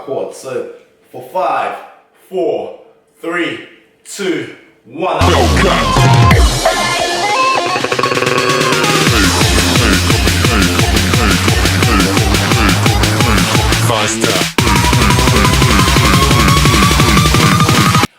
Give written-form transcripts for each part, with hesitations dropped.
quads. So for 5, 4, 3, 2, 1.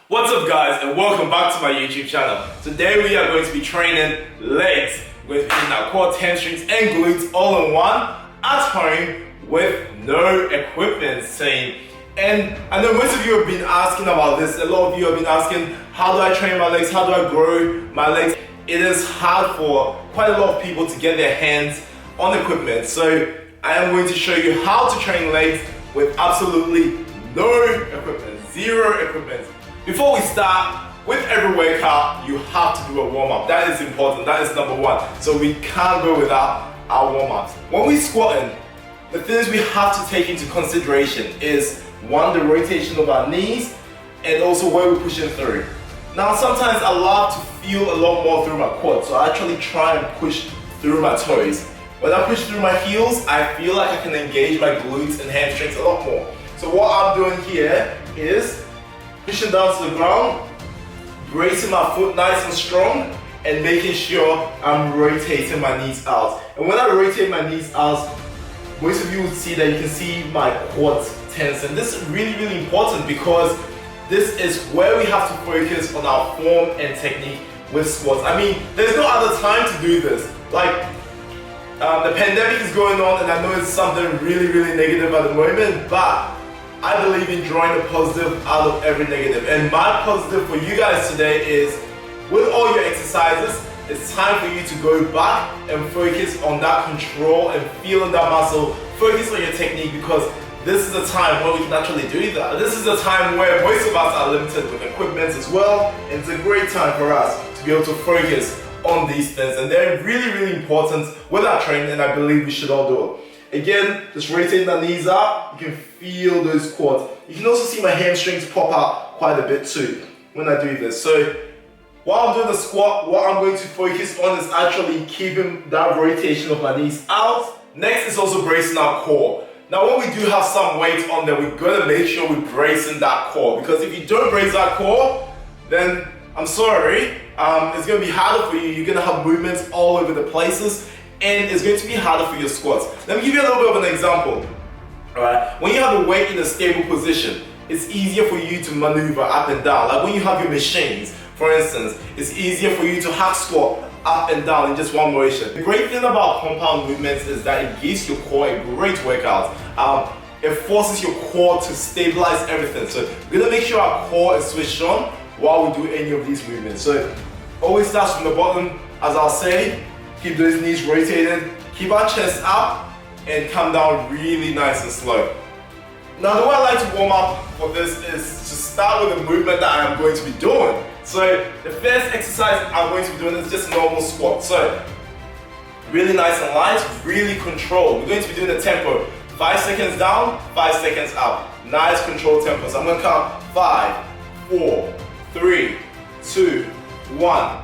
What's up guys, and welcome back to my YouTube channel. Today we are going to be training legs within our quads, hamstrings and glutes all in one at home with no equipment saying. And I know most of you have been asking about this. A lot of you have been asking, how do I train my legs? How do I grow my legs? It is hard for quite a lot of people to get their hands on equipment. So I am going to show you how to train legs with absolutely no equipment, zero equipment. Before we start, with every workout, you have to do a warm-up. That is important, that is number one. So we can't go without our warm-ups. When we squatting, the things we have to take into consideration is one, the rotation of our knees, and also where we're pushing through. Now sometimes I love to feel a lot more through my quads, so I actually try and push through my toes. When I push through my heels, I feel like I can engage my glutes and hamstrings a lot more. So what I'm doing here is pushing down to the ground, bracing my foot nice and strong, and making sure I'm rotating my knees out. And when I rotate my knees out, most of you will see that you can see my quads tense. And this is really, really important because this is where we have to focus on our form and technique with squats. I mean, there's no other time to do this. Like, the pandemic is going on and I know it's something really, really negative at the moment, but I believe in drawing a positive out of every negative. And my positive for you guys today is, with all your exercises, it's time for you to go back and focus on that control and feeling that muscle. Focus on your technique because this is a time where we can actually do that. This is a time where most of us are limited with equipment as well. And it's a great time for us to be able to focus on these things. And they're really, really important with our training, and I believe we should all do it. Again, just rotating the knees up, you can feel those quads. You can also see my hamstrings pop out quite a bit too when I do this. So while I'm doing the squat, what I'm going to focus on is actually keeping that rotation of my knees out. Next is also bracing our core. Now when we do have some weight on there, we're gonna make sure we're bracing that core, because if you don't brace that core, then I'm sorry, it's gonna be harder for you. You're gonna have movements all over the places, and it's going to be harder for your squats. Let me give you a little bit of an example. Alright, when you have the weight in a stable position, it's easier for you to maneuver up and down. Like when you have your machines, for instance, it's easier for you to hack squat up and down in just one motion. The great thing about compound movements is that it gives your core a great workout. It forces your core to stabilize everything. So we're gonna make sure our core is switched on while we do any of these movements. So always starts from the bottom, as I'll say. Keep those knees rotated, keep our chest up, and come down really nice and slow. Now the way I like to warm up for this is to start with the movement that I am going to be doing. So the first exercise I'm going to be doing is just normal squat. So really nice and light, really controlled. We're going to be doing the tempo. 5 seconds down, 5 seconds up. Nice controlled tempo. So I'm going to count 5, 4, 3, 2, 1.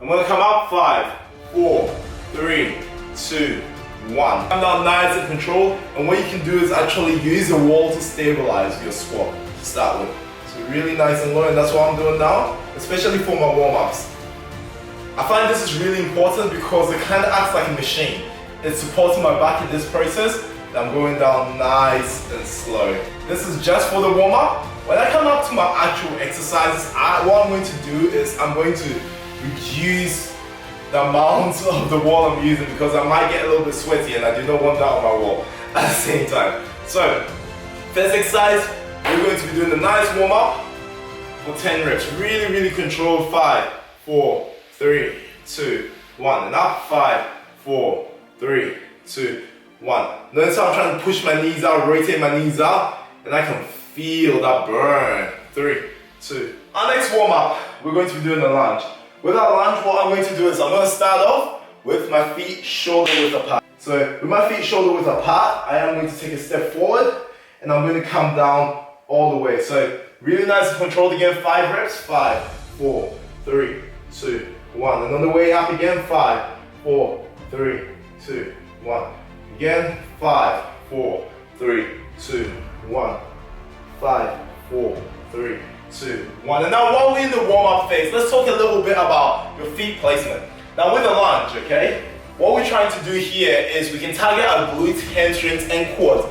I'm going to come up 5, 4, 3, 2, 1. Come down nice and controlled, and what you can do is actually use the wall to stabilize your squat to start with. So really nice and low, and that's what I'm doing now, especially for my warm-ups. I find this is really important because it kind of acts like a machine. It's supporting my back in this process, and I'm going down nice and slow. This is just for the warm-up. When I come up to my actual exercises, what I'm going to do is I'm going to reduce the amount of the wall I'm using, because I might get a little bit sweaty and I do not want that on my wall at the same time. So, first exercise, we're going to be doing the nice warm up for 10 reps. Really, really controlled. 5, 4, 3, 2, 1. And up. 5, 4, 3, 2, 1. Notice how I'm trying to push my knees out, rotate my knees out, and I can feel that burn. 3, 2. Our next warm up, we're going to be doing the lunge. With our lunge, what I'm going to do is I'm going to start off with my feet shoulder width apart. So with my feet shoulder width apart, I am going to take a step forward and I'm going to come down all the way. So really nice and controlled again. 5 reps. 5, 4, 3, 2, 1. And on the way up again. 5, 4, 3, 2, 1. Again. 5, 4, 3, 2, 1. 5, 4, 3, 2, 1. And now while we're in the warm-up phase, let's talk a little bit about your feet placement. Now with the lunge, okay, what we're trying to do here is we can target our glutes, hamstrings, and quads,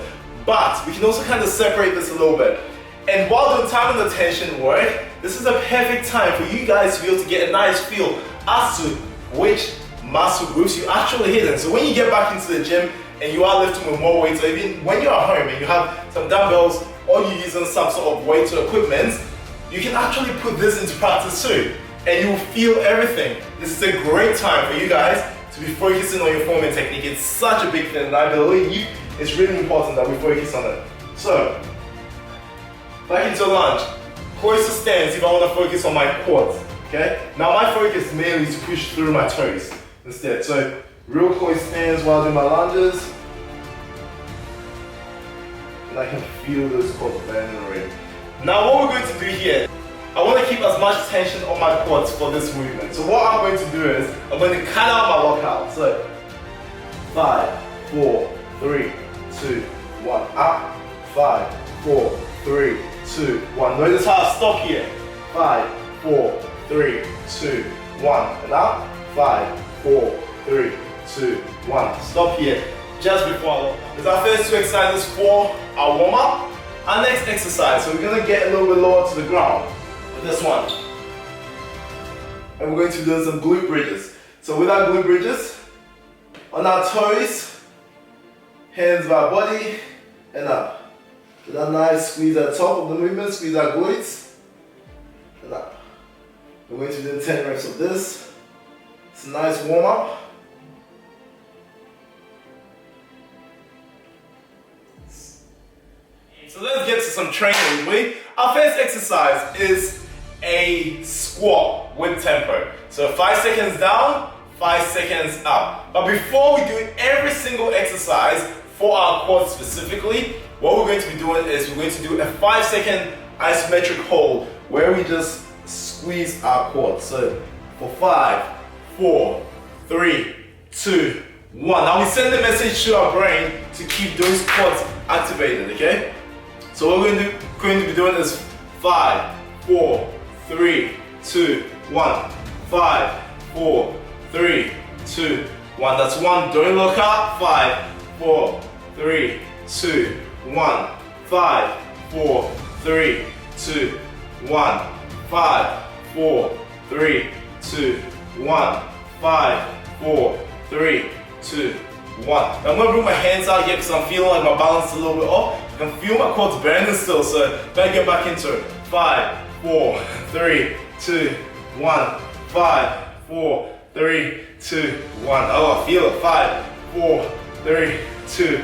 but we can also kind of separate this a little bit. And while doing time and attention work, this is a perfect time for you guys to be able to get a nice feel as to which muscle groups you actually hit in. So when you get back into the gym and you are lifting with more weights, or even when you're at home and you have some dumbbells or you're using some sort of weight or equipment, you can actually put this into practice too, and you will feel everything. This is a great time for you guys to be focusing on your form and technique. It's such a big thing, and I believe it's really important that we focus on it. So, back into lunge. Closer stance if I want to focus on my quads, okay? Now my focus mainly is to push through my toes instead. So, real close stance while doing my lunges. And I can feel those quads bending already. Now what we're going to do here, I want to keep as much tension on my quads for this movement. So what I'm going to do is, I'm going to cut out my lockout. So, 5, 4, 3, 2, 1, up. 5, 4, 3, 2, 1. Notice how I stop here. 5, 4, 3, 2, 1. And up. 5, 4, 3, 2, 1. Stop here. Just before I lock out. These are our first two exercises for our warm-up. Our next exercise, so we're going to get a little bit lower to the ground with this one. And we're going to do some glute bridges. So with our glute bridges, on our toes, hands by our body, and up. Get that nice squeeze at the top of the movement, squeeze our glutes, and up. We're going to do 10 reps of this. It's a nice warm-up. So let's get to some training. Our first exercise is a squat with tempo. So 5 seconds down, 5 seconds up. But before we do every single exercise for our quads specifically, what we're going to be doing is we're going to do a 5-second isometric hold where we just squeeze our quads. So for 5, 4, 3, 2, 1. Now we send the message to our brain to keep those quads activated, okay? So what we're going to be doing is 5, 4, 3, 2, 1. 5, 4, 3, 2, 1. That's 1. Don't look up. 5, 4, 3, 2, 1. 5, 4, 3, 2, 1. 5, 4, 3, 2, 1. 5, 4, 3, 2, 1. I'm going to bring my hands out here because I'm feeling like my balance is a little bit off. I can feel my quads burning still, so better get back into it. 5, 4, 3, 2, 1. 5, 4, 3, 2, 1. Oh, I feel it. 5, 4, 3, 2,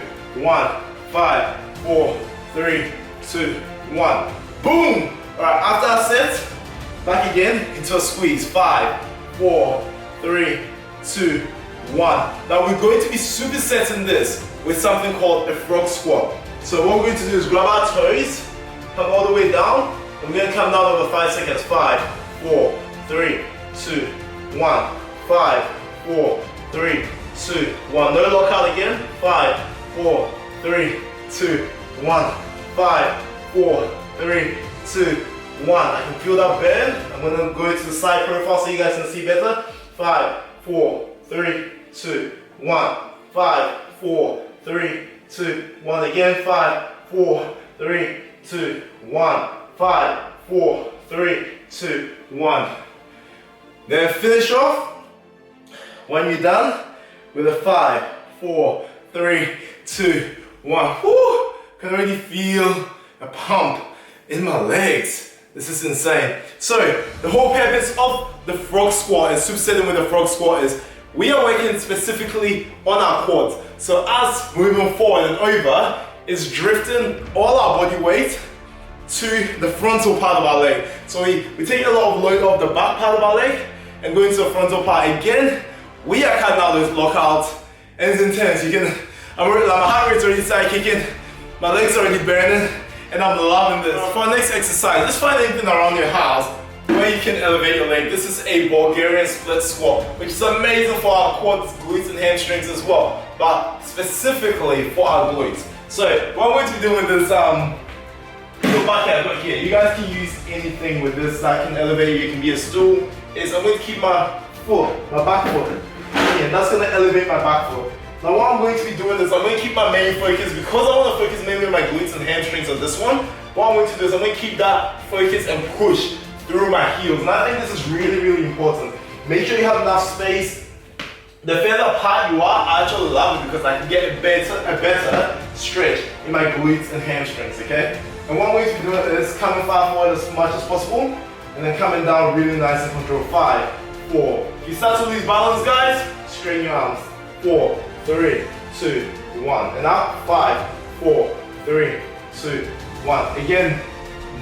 1. 5, 4, 3, 2, 1. Boom! Alright, after I set, back again into a squeeze. 5, 4, 3, 2, 1. Now we're going to be supersetting this with something called a frog squat. So what we're going to do is grab our toes, come all the way down, and we're going to come down over 5 seconds. 5, 4, 3, 2, 1. 5, 4, 3, 2, 1. No lockout again. 5, 4, 3, 2, 1. 5, 4, 3, 2, 1. I can feel that burn. I'm going to go to the side profile so you guys can see better. 5, 4, 3, 2, 1. 5, 4, 3, 2, 1. Again. 5, 4, 3, 2, 1. 5, 4, 3, 2, 1. Then finish off when you're done with a 5, 4, 3, 2, 1. Woo! Can already feel a pump in my legs. This is insane. So the whole purpose of the frog squat and supersetting with the frog squat is we are working specifically on our quads. So as moving forward and over is drifting all our body weight to the frontal part of our leg. So we take a lot of load off the back part of our leg and go into the frontal part. Again, we are cutting out those lockouts, and it's intense. My heart rate's already started kicking, my legs are already burning, and I'm loving this. For our next exercise, just find anything around your house where you can elevate your leg. This is a Bulgarian split squat, which is amazing for our quads, glutes, and hamstrings as well, but specifically for our glutes. So what I'm going to be doing with this bucket I've got here, you guys can use anything with this that can elevate you. It can be a stool. I'm going to keep my foot, my back foot, and that's going to elevate my back foot. Now what I'm going to be doing is I'm going to keep my main focus, because I want to focus mainly on my glutes and hamstrings on this one. What I'm going to do is I'm going to keep that focus and push through my heels. And I think this is really, really important. Make sure you have enough space. The further apart you are, I actually love it because I can get a better stretch in my glutes and hamstrings, okay? And one way to do it is coming far forward as much as possible, and then coming down really nice and controlled. 5, 4. If you start to lose balance, guys, straighten your arms. 4, 3, 2, 1. And up. 5, 4, 3, 2, 1. Again,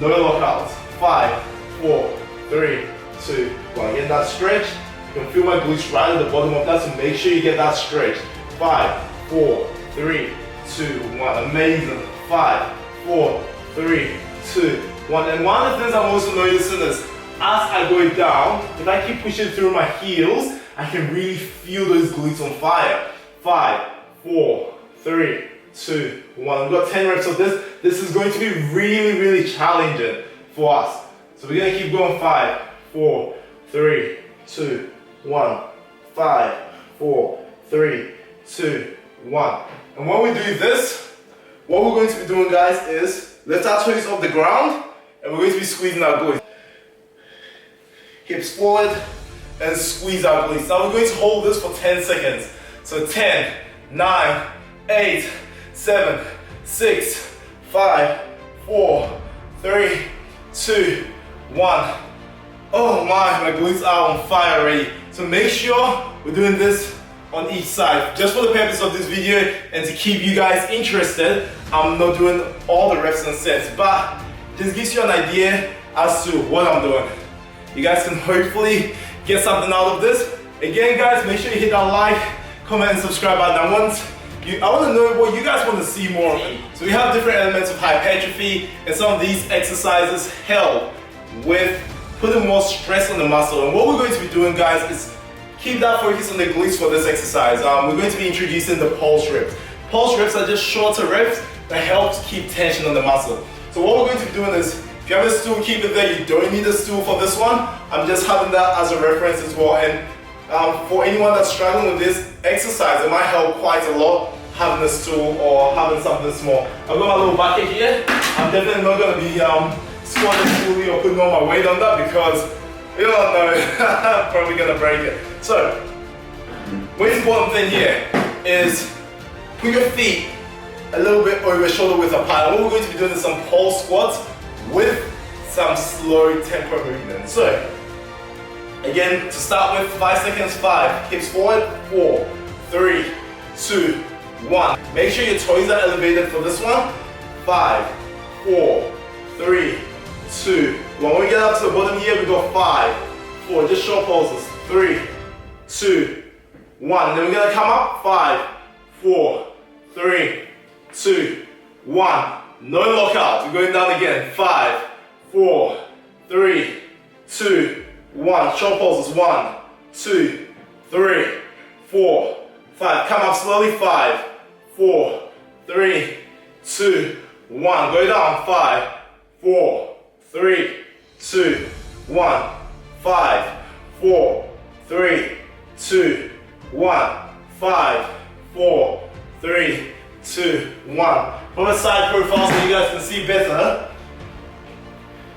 no lockouts. 5, 4, 3, 2, 1. Again, that stretch. You can feel my glutes right at the bottom of that, so make sure you get that stretch. 5, 4, 3, 2, 1. Amazing. 5, 4, 3, 2, 1. And one of the things I'm also noticing is, as I go down, if I keep pushing through my heels, I can really feel those glutes on fire. 5, 4, 3, 2, 1. We've got 10 reps of this. This is going to be really, really challenging for us. So we're going to keep going. 5, 4, 3, 2, 1. 5, 4, 3, 2, 1. And when we do this, what we're going to be doing, guys, is lift our toes off the ground, and we're going to be squeezing our glutes. Hips forward and squeeze our glutes. Now we're going to hold this for 10 seconds. So 10, 9, 8, 7, 6, 5, 4, 3, 2, 1. Oh my glutes are on fire already. So make sure we're doing this on each side. Just for the purpose of this video and to keep you guys interested, I'm not doing all the reps and sets, but this gives you an idea as to what I'm doing. You guys can hopefully get something out of this. Again, guys, make sure you hit that like, comment, and subscribe button. I want to know what you guys want to see more of. So we have different elements of hypertrophy, and some of these exercises help with putting more stress on the muscle. And what we're going to be doing, guys, is keep that focus on the glutes for this exercise. We're going to be introducing the pulse reps. Pulse reps are just shorter reps that help to keep tension on the muscle. So what we're going to be doing is, if you have a stool, keep it there. You don't need a stool for this one. I'm just having that as a reference as well. And for anyone that's struggling with this exercise, it might help quite a lot having a stool or having something small. I've got my little bucket here. I'm definitely not going to be squatting fully or putting all my weight on that, because you don't know, I'm probably going to break it. So, most important thing here is put your feet a little bit over shoulder width apart. And what we're going to be doing is some pulse squats with some slow tempo movement. So, again, to start with, 5 seconds. 5, hips forward. 4, 3, 2, 1. Make sure your toes are elevated for this one. 5, 4, 3, 2, 1. When we get up to the bottom here, we go 5, 4, just short pulses. 3, 2, 1. And then we're gonna come up. 5, 4, 3, 2, 1. No lockout. We're going down again. 5, 4, 3, 2, 1. Short pulses. 1, 2, 3, 4, 5. Come up slowly. 5, 4, 3, 2, 1. Go down. 5, 4, 3, 2, 1. 5, 4, 3, 2, 1. 5, 4, 3, 2, 1. From a side profile so you guys can see better.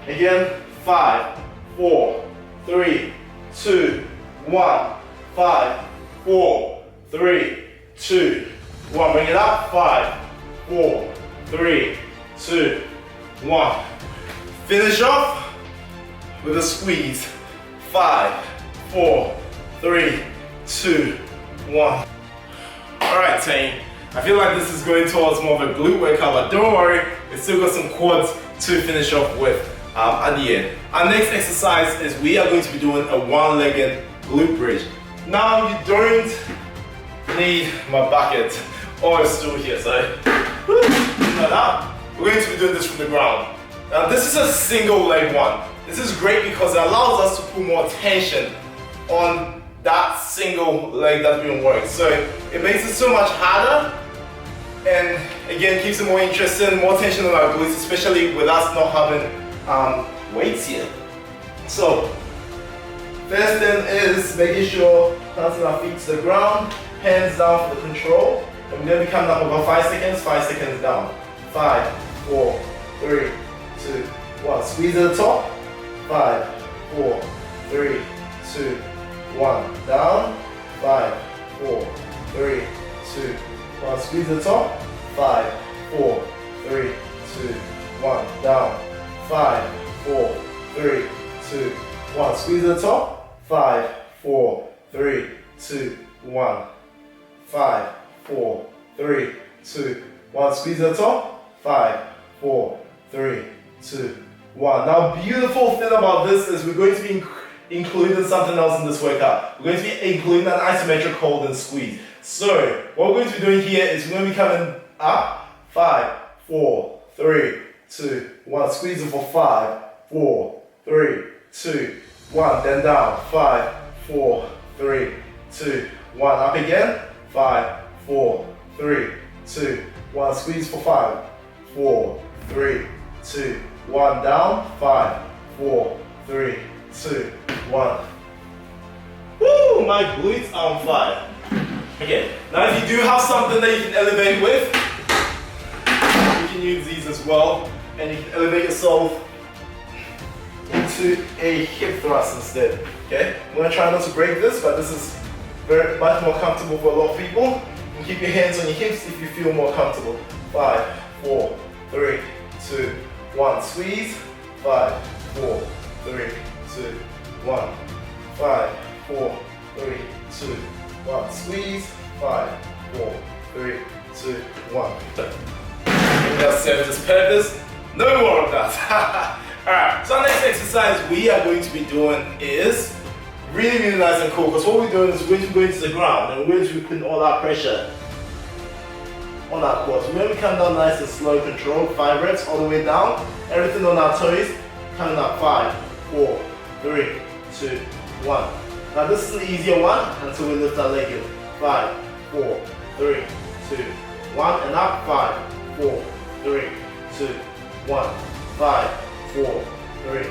Again, 5, 4, 3, 2, 1. 5, 4, 3, 2, 1. Bring it up. 5, 4, 3, 2, 1. Finish off with a squeeze. 5, 4, 3, 2, 1. Alright, team. I feel like this is going towards more of a glute workout, but don't worry, we've still got some quads to finish off with at the end. Our next exercise is we are going to be doing a one-legged glute bridge. Now, you don't need my bucket or a stool here, so now we're going to be doing this from the ground. Now, this is a single leg one. This is great because it allows us to put more tension on that single leg that's being worked. So it makes it so much harder And again, keeps it more interesting, more tension on our glutes, especially with us not having weights here. So, first thing is making sure planting our feet to the ground, hands down for the control. And we're going to be coming up over 5 seconds, 5 seconds down. 5, 4, 3, 2, 1. Squeeze at the top. 5, 4, 3, 2, 1. Down. 5, 4, 3, 2, 1. Squeeze at the top. 5, 4, 3, 2, 1. Down. 5, 4, 3, 2, 1. Squeeze at the top. 5, 4, 3, 2, 1. 5, 4, 3, 2, 1. Squeeze at the top. 5, 4, 3, 2, 1. Now, beautiful thing about this is we're going to be including something else in this workout. We're going to be including an isometric hold and squeeze. So, what we're going to be doing here is we're going to be coming up. 5, 4, 3, 2, 1. Squeeze it for 5, 4, 3, 2, 1. Then down. 5, 4, 3, 2, 1. Up again. 5, 4, 3, 2, 1. Squeeze for 5, 4, 3, 2, 1. Down. 5, 4, 3, 2, 1. Woo! My glutes are on fire. Okay, now if you do have something that you can elevate with, you can use these as well, and you can elevate yourself into a hip thrust instead. Okay, I'm gonna try not to break this, but this is very much more comfortable for a lot of people. You can keep your hands on your hips if you feel more comfortable. 5, 4, 3, 2, 1. Squeeze. 5, 4, 3, 2, 1. 5, 4, 3, 2, 1. Squeeze. 5, 4, 3, 2, 1. That serves its purpose. No more of that. Alright, so our next exercise we are going to be doing is really nice and cool, because what we're doing is we're going to be going to the ground and we're going to be putting all our pressure on our quads. We're going to come down nice and slow, controlled, 5 reps all the way down, everything on our toes, coming up. 5, 4, 3, 2, 1. Now this is the easier one until we lift our leg in. 5, 4, 3, 2, 1, and up. 5, 4, 3, 2, 1. 5, 4, 3,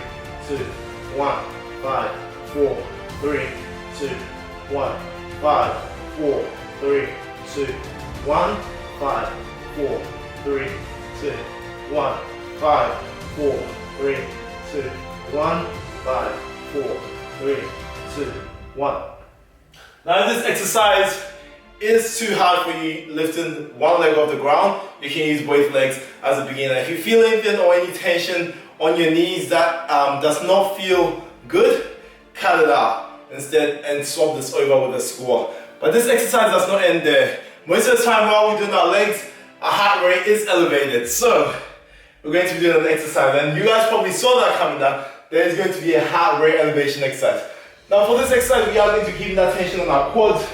2, 1. 5, 4, 3, 2, 1. 5, 4, 3, 2, 1. 5, 4, 3, 2, 1. 5, 4, 3, 2, 1. 5, 4, 3, 2, 1. Now if this exercise is too hard for you lifting one leg off the ground, you can use both legs as a beginner. If you feel anything or any tension on your knees that does not feel good, cut it out instead and swap this over with a squat. But this exercise does not end there. Most of the time while we're doing our legs, our heart rate is elevated. So we're going to be doing an exercise, and you guys probably saw that coming down. There is going to be a heart rate elevation exercise. Now for this exercise, we are going to keep that tension on our quads.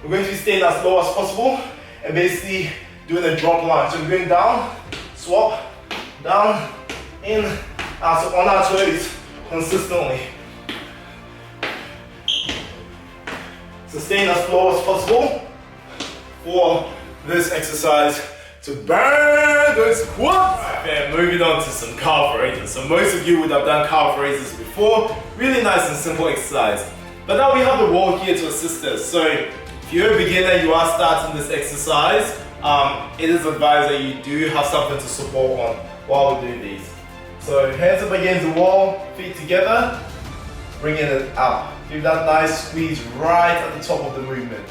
We're going to be staying as low as possible and basically doing a drop line. So we're going down, swap, down, in, out, so on our toes consistently. So staying as low as possible for this exercise to burn those quads. And moving on to some calf raises. So most of you would have done calf raises before. Really nice and simple exercise. But now we have the wall here to assist us. So if you're a beginner, you are starting this exercise, it is advised that you do have something to support on while we do these. So hands up against the wall, feet together, bringing it up. Give that nice squeeze right at the top of the movement.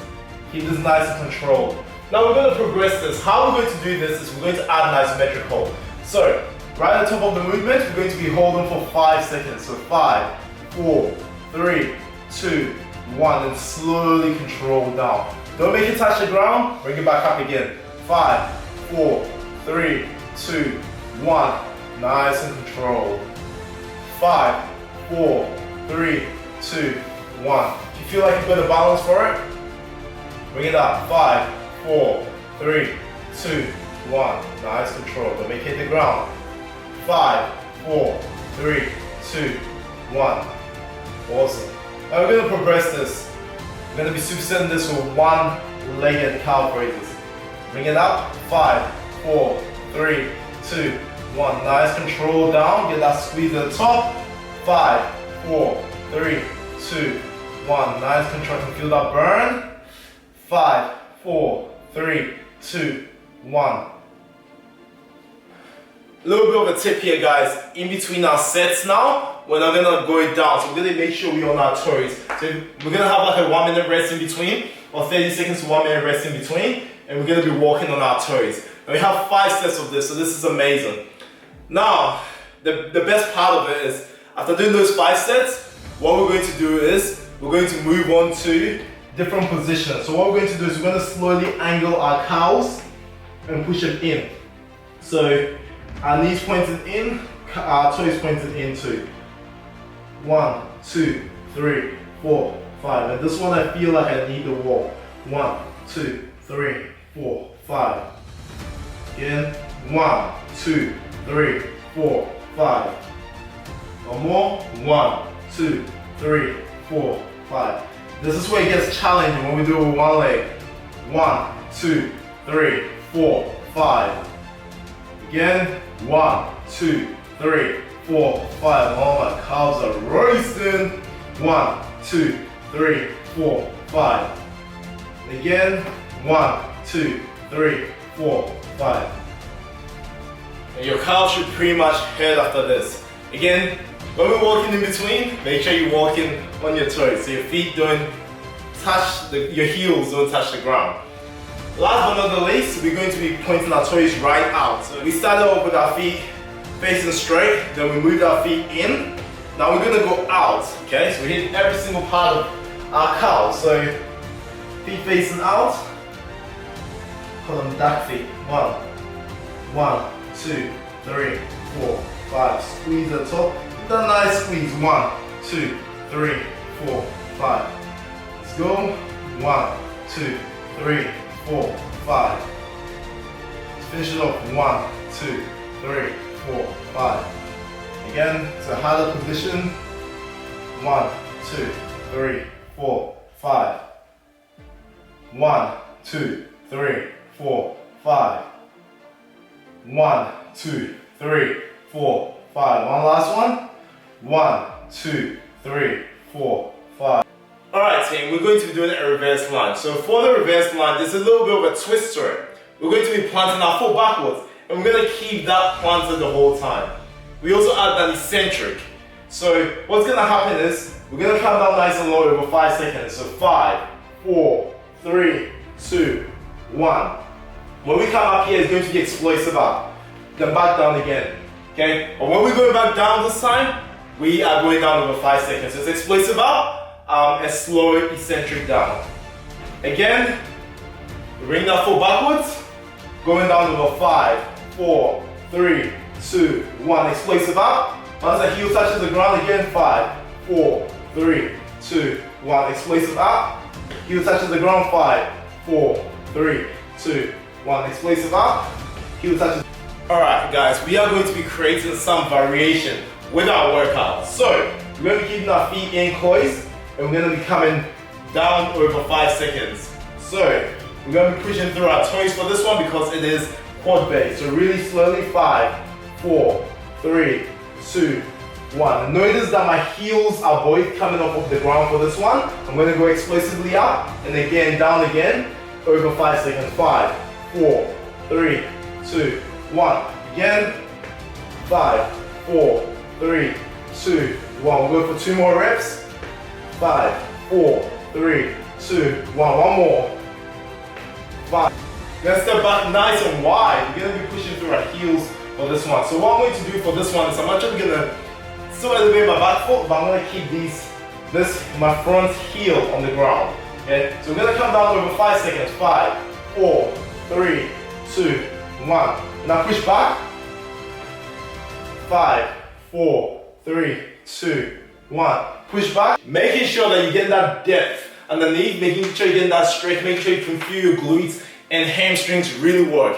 Keep this nice and controlled. Now we're going to progress this. How we're going to do this is we're going to add an isometric hold. So right at the top of the movement, we're going to be holding for 5 seconds. So 5, 4, 3, 2, 1, and slowly control down. Don't make it touch the ground, bring it back up again. 5, 4, 3, 2, 1. Nice and controlled. 5, 4, 3, 2, 1. If you feel like you've got a balance for it, bring it up. 5, 4, 3, 2, 1. Nice control. Don't make it hit the ground. 5, 4, 3, 2, 1. Awesome. Now we're going to progress this. We're going to be supersetting this with one-legged calf raises. Bring it up. 5, 4, 3, 2, 1. Nice control down. Get that squeeze at the top. 5, 4, 3, 2, 1. Nice control. Feel that burn. 5, 4, 3, 2, 1. A little bit of a tip here, guys. In between our sets now, we're not gonna go it down. So we're gonna make sure we're on our toes. So we're gonna have like a 1 minute rest in between, or 30 seconds to 1 minute rest in between, and we're gonna be walking on our toes. And we have 5 sets of this, so this is amazing. Now, the best part of it is, after doing those 5 sets, what we're going to do is, we're going to move on to different positions. So what we're going to do is we're going to slowly angle our cows and push it in. So our knees pointed in, our toes pointed in too. 1, 2, 3, 4, 5. And this one I feel like I need the wall. 1, 2, 3, 4, 5. Again, 1, 2, 3, 4, 5. One more. 1, 2, 3, 4, 5. This is where it gets challenging when we do it with one leg. 1, 2, 3, 4, 5. Again, 1, 2, 3, 4, 5. Oh, my calves are roasting. 1, 2, 3, 4, 5. Again, 1, 2, 3, 4, 5. And your calves should pretty much head after this. Again, when we're walking in between, make sure you're walking on your toes, so your feet don't touch, your heels don't touch the ground. Last but not the least, we're going to be pointing our toes right out. So we started off with our feet facing straight, then we moved our feet in. Now we're going to go out, okay? So we hit every single part of our cow. So feet facing out, call them duck feet. 1, 2, 3, 4, 5. Squeeze at the top. A nice squeeze. 1, 2, 3, 4, 5. Let's go. 1, 2, 3, 4, 5. Let's finish it off. 1, 2, 3, 4, 5. Again, it's a harder position. 1, 2, 3, 4, 5. 1, 2, 3, 4, 5. 1, 2, 3, 4, 5. One last one. 1, 2, 3, 4, 5. Alright team, we're going to be doing a reverse lunge. So for the reverse lunge, there's a little bit of a twist to it. We're going to be planting our foot backwards, and we're going to keep that planted the whole time. We also add an eccentric. So what's going to happen is, we're going to come down nice and low over 5 seconds. So 5, 4, 3, 2, 1. When we come up here, it's going to be explosive up. Then back down again. Okay? But when we're going back down this time, we are going down over 5 seconds. So it's explosive up, and slow eccentric down. Again, bring that foot backwards, going down over 5, 4, 3, 2, 1. Explosive up. Once the heel touches the ground again, 5, 4, 3, 2, 1. Explosive up. Heel touches the ground, 5, 4, 3, 2, 1. Explosive up. Heel touches. Alright guys, we are going to be creating some variation with our workout. So, we're going to be keeping our feet in close, and we're going to be coming down over 5 seconds. So, we're going to be pushing through our toes for this one because it is quad based. So really slowly, 5, 4, 3, 2, 1. Notice that my heels are both coming off of the ground for this one. I'm going to go explosively up, and again, down again, over 5 seconds. 5, 4, 3, 2, 1. Again, 5, 4, 3, 2, 1. We'll go for 2 more reps. 5, 4, 3, 2, 1. One more. 5. We're going to step back nice and wide. We're going to be pushing through our heels for this one. So what I'm going to do for this one is I'm actually going to still elevate my back foot, but I'm going to keep my front heel on the ground. Okay? So we're going to come down over 5 seconds. 5, 4, 3, 2, 1. Now push back. 5, 4, 3, 2, 1. Push back. Making sure that you get that depth underneath, making sure you get that stretch, making sure you can feel your glutes and hamstrings really work.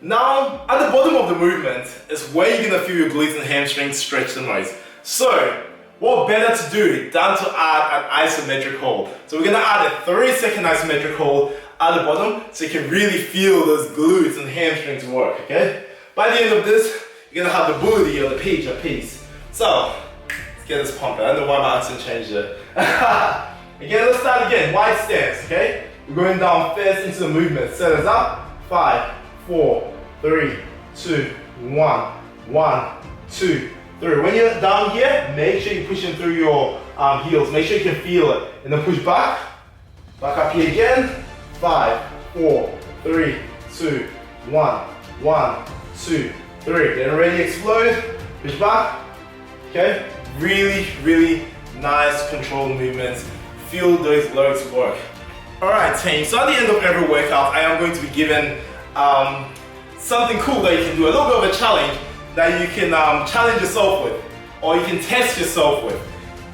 Now, at the bottom of the movement is where you're gonna feel your glutes and hamstrings stretch the most. So, what better to do than to add an isometric hold? So we're gonna add a 30-second isometric hold at the bottom so you can really feel those glutes and hamstrings work, okay? By the end of this, you're gonna have the booty or the peach or piece. So, let's get this pumping. I don't know why my accent changed it. Again, let's start again. Wide stance, okay? We're going down first into the movement. Set us up. 5, 4, 3, 2, 1, 1, 2, 3. When you're down here, make sure you're pushing through your heels. Make sure you can feel it. And then push back. Back up here again. 5, 4, 3, 2, 1, 1, 2, 3. Then ready to explode. Push back. Okay? Really, really nice controlled movements. Feel those legs work. Alright team, so at the end of every workout, I am going to be given something cool that you can do, a little bit of a challenge that you can challenge yourself with, or you can test yourself with.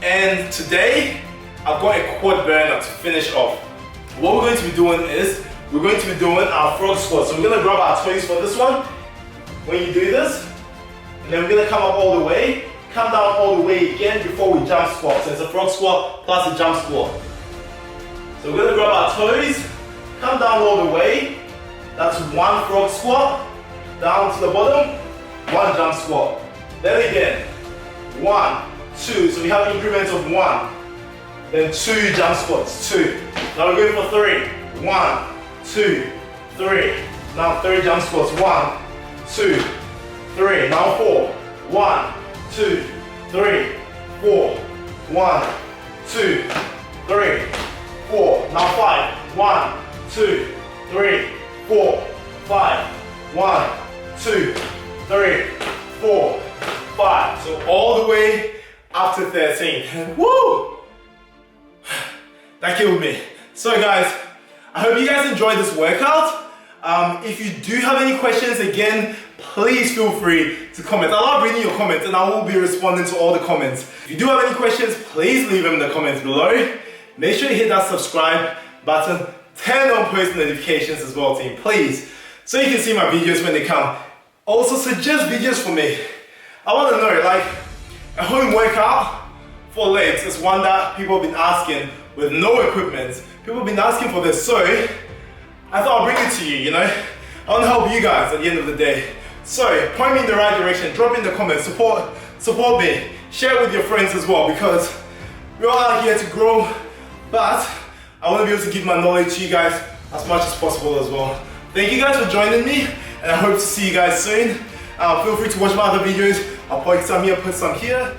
And today, I've got a quad burner to finish off. What we're going to be doing is, we're going to be doing our frog squat. So we're going to grab our toes for this one. When you do this, and then we're going to come up all the way, come down all the way again before we jump squat. So it's a frog squat plus a jump squat. So we're going to grab our toes, come down all the way. That's one frog squat, down to the bottom, one jump squat. Then again, 1, 2. So we have increments of 1. Then 2 jump squats, 2. Now we're going for 3. 1, 2, 3. Now 3 jump squats, 1, 2, 3. Now 4. 1, 2, 3, 4. 1, 2, 3, 4. Now 5. 1, 2, 3, 4, 5. 1, 2, 3, 4, 5. So all the way up to 13. Woo! That killed me. So guys, I hope you guys enjoyed this workout. If you do have any questions, again, please feel free to comment. I love reading your comments and I will be responding to all the comments. If you do have any questions, please leave them in the comments below. Make sure you hit that subscribe button. Turn on post notifications as well, team, please. So you can see my videos when they come. Also suggest videos for me. I want to know, like, a home workout for legs is one that people have been asking with no equipment. People have been asking for this, so I thought I'll bring it to you, you know? I want to help you guys at the end of the day. So, point me in the right direction, drop in the comments, support me, share it with your friends as well, because we're all out here to grow, but I want to be able to give my knowledge to you guys as much as possible as well. Thank you guys for joining me, and I hope to see you guys soon. Feel free to watch my other videos. I'll put some here, put some here.